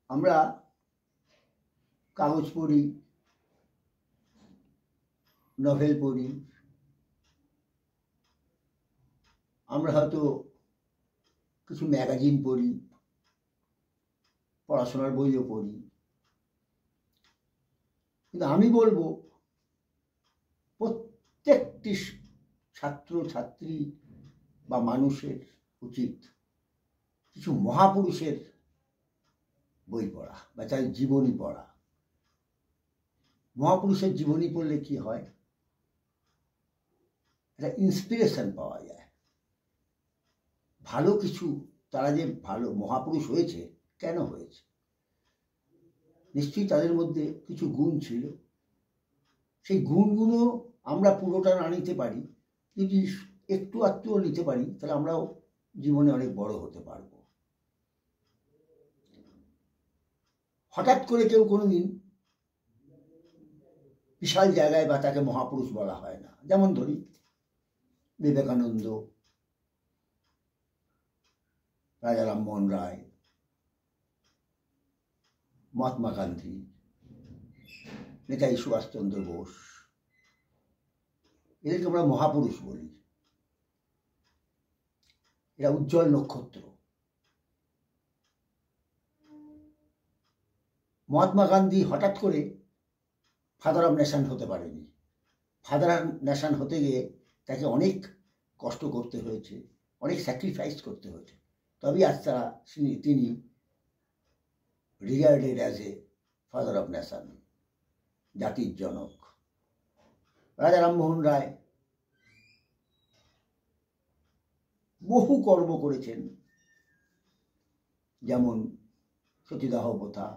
আমরা কাগজ পড়ি, নভেল পড়ি, আমরা হয়তো কিছু ম্যাগাজিন পড়ি, পড়াশোনার বইও পড়ি, কিন্তু আমি বলবো প্রত্যেকটি ছাত্র ছাত্রী বা মানুষের উচিত কিছু মহাপুরুষের বই পড়া বা তাদের জীবনী পড়া। মহাপুরুষের জীবনী পড়লে কি হয়, একটা ইন্সপিরেশন পাওয়া যায়। ভালো কিছু, তারা যে ভালো মহাপুরুষ হয়েছে কেন হয়েছে, নিশ্চয়ই তাদের মধ্যে কিছু গুণ ছিল। সেই গুণগুলো আমরা পুরোটা না নিতে পারি, যদি একটু আধটুও নিতে পারি তাহলে আমরাও জীবনে অনেক বড় হতে পারব। হঠাৎ করে কেউ কোনোদিন বিশাল জায়গায় বা তাকে মহাপুরুষ বলা হয় না। যেমন ধরি বিবেকানন্দ, রাজা রামমোহন রায়, মহাত্মা গান্ধী, নেতাজি সুভাষচন্দ্র বোস, এদেরকে আমরা মহাপুরুষ বলি। এরা উজ্জ্বল নক্ষত্র। মহাত্মা গান্ধী হঠাৎ করে ফাদার অফ নেশন হতে পারেনি। ফাদার অফ নেশন হতে গিয়ে তাকে অনেক কষ্ট করতে হয়েছে, অনেক স্যাক্রিফাইস করতে হয়েছে, তবেই আজ তিনি regarded as a father of nation, জাতির জনক। রাজা রামমোহন রায় বহু কর্ম করেছেন, যেমন সতীদাহ প্রথা,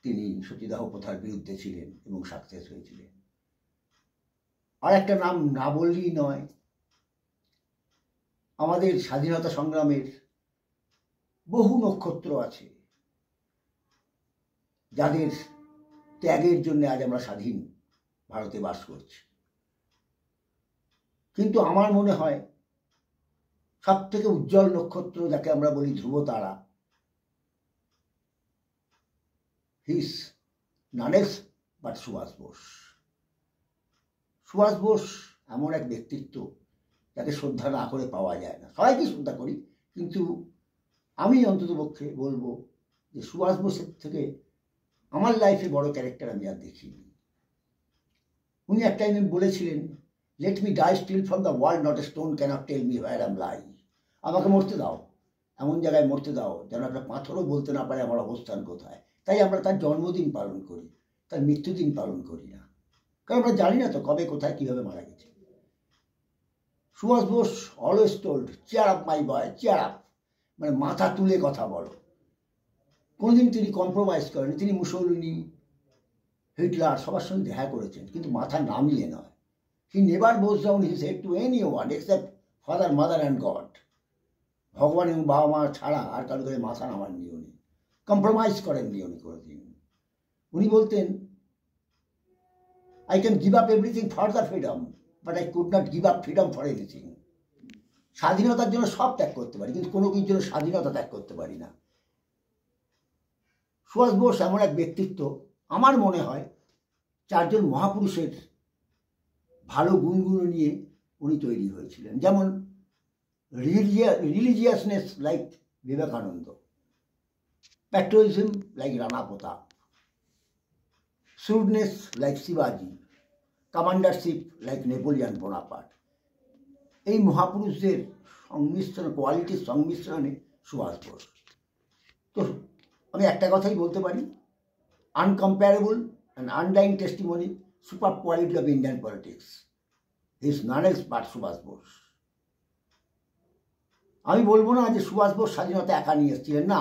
তিনি সতীদাহ প্রথার বিরুদ্ধে ছিলেন এবং সাকসেস হয়েছিলেন। আর একটা নাম না বললেই নয়, আমাদের স্বাধীনতা সংগ্রামের বহু নক্ষত্র আছে যাদের ত্যাগের জন্য আজ আমরা স্বাধীন ভারতে বাস করছি। কিন্তু আমার মনে হয় সব থেকে উজ্জ্বল নক্ষত্র, যাকে আমরা বলি ধ্রুব তারা, he is none else but Subhash Bose. Subhash Bose এমন এক ব্যক্তিত্ব যাকে শ্রদ্ধা না করে পাওয়া যায় না। সবাইকে শ্রদ্ধা করি, কিন্তু আমি অন্ততপক্ষে বলবো যে সুভাষ বোসের থেকে আমার লাইফে বড় ক্যারেক্টার আমি আর দেখিনি। উনি এক টাইমে বলেছিলেন, let me die still from the world, not a stone cannot tell me where I am lie. আমাকে মরতে দাও, এমন জায়গায় মরতে দাও যেন একটা পাথরও বলতে না পারে আমার অবস্থান কোথায়। তাই আমরা তার জন্মদিন পালন করি, তার মৃত্যুদিন পালন করি না, কারণ আমরা জানি না তো কবে কোথায় কিভাবে মারা গেছে। Subhash Bose always told, cheer up my boy, cheer up, মানে মাথা তুলে কথা বলো। কোনোদিন তিনি কম্প্রোমাইজ করেন। তিনি মুসোলিনি, হিটলার সবার সঙ্গে দেখা করেছেন, কিন্তু মাথা নামিয়ে নয়। He never Bose down his head to any one except father, mother and god. ভগবান এবং বাবা মা ছাড়া আর কারো কাছে মাথা নামাননি উনি, কম্প্রোমাইজ করেননি উনি কোনোদিন। উনি বলতেন, I can give up everything for the freedom, but I could not give up freedom for anything. স্বাধীনতার জন্য সব ত্যাগ করতে পারি, কিন্তু কোনো কিছুর জন্য স্বাধীনতা ত্যাগ করতে পারি না। সুভাষ বোস এমন এক ব্যক্তিত্ব, আমার মনে হয় চারজন মহাপুরুষের ভালো গুণগুলো নিয়ে উনি তৈরি হয়েছিলেন। যেমন religiousness like Vivekananda, patriotism like Rana Pratap, shrewdness like শিবাজি, কমান্ডারশিপ লাইক নেপোলিয়ান বোনাপার্ট। এই মহাপুরুষদের সংমিশ্রণ, কোয়ালিটির সংমিশ্রণে সুভাষ বোস। তো আমি একটা কথাই বলতে পারি, uncomparable and undying testimony, super quality of Indian politics, he is none else but Subhash Bose. আমি বলবো না যে সুভাষ বোস স্বাধীনতা একা নিয়ে এসেছিলেন, না,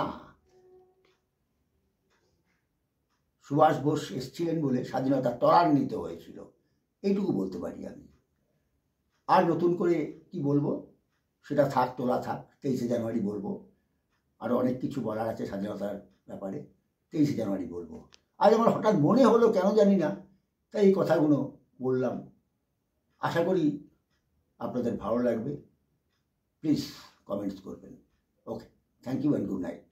সুভাষ বোস এসেছিলেন বলে স্বাধীনতা ত্বরান্বিত হয়েছিল, এইটুকু বলতে পারি আমি। আর নতুন করে কি বলবো সেটা থাক, তোলা থাক, 23শে জানুয়ারি বলবো। আরও অনেক কিছু বলার আছে স্বাধীনতার ব্যাপারে, 23শে জানুয়ারি বলবো। আজ আমার হঠাৎ মনে হলো, কেন জানি না, তাই এই কথাগুলো বললাম। আশা করি আপনাদের ভালো লাগবে। প্লিজ কমেন্টস করবেন। Okay, thank you and good night.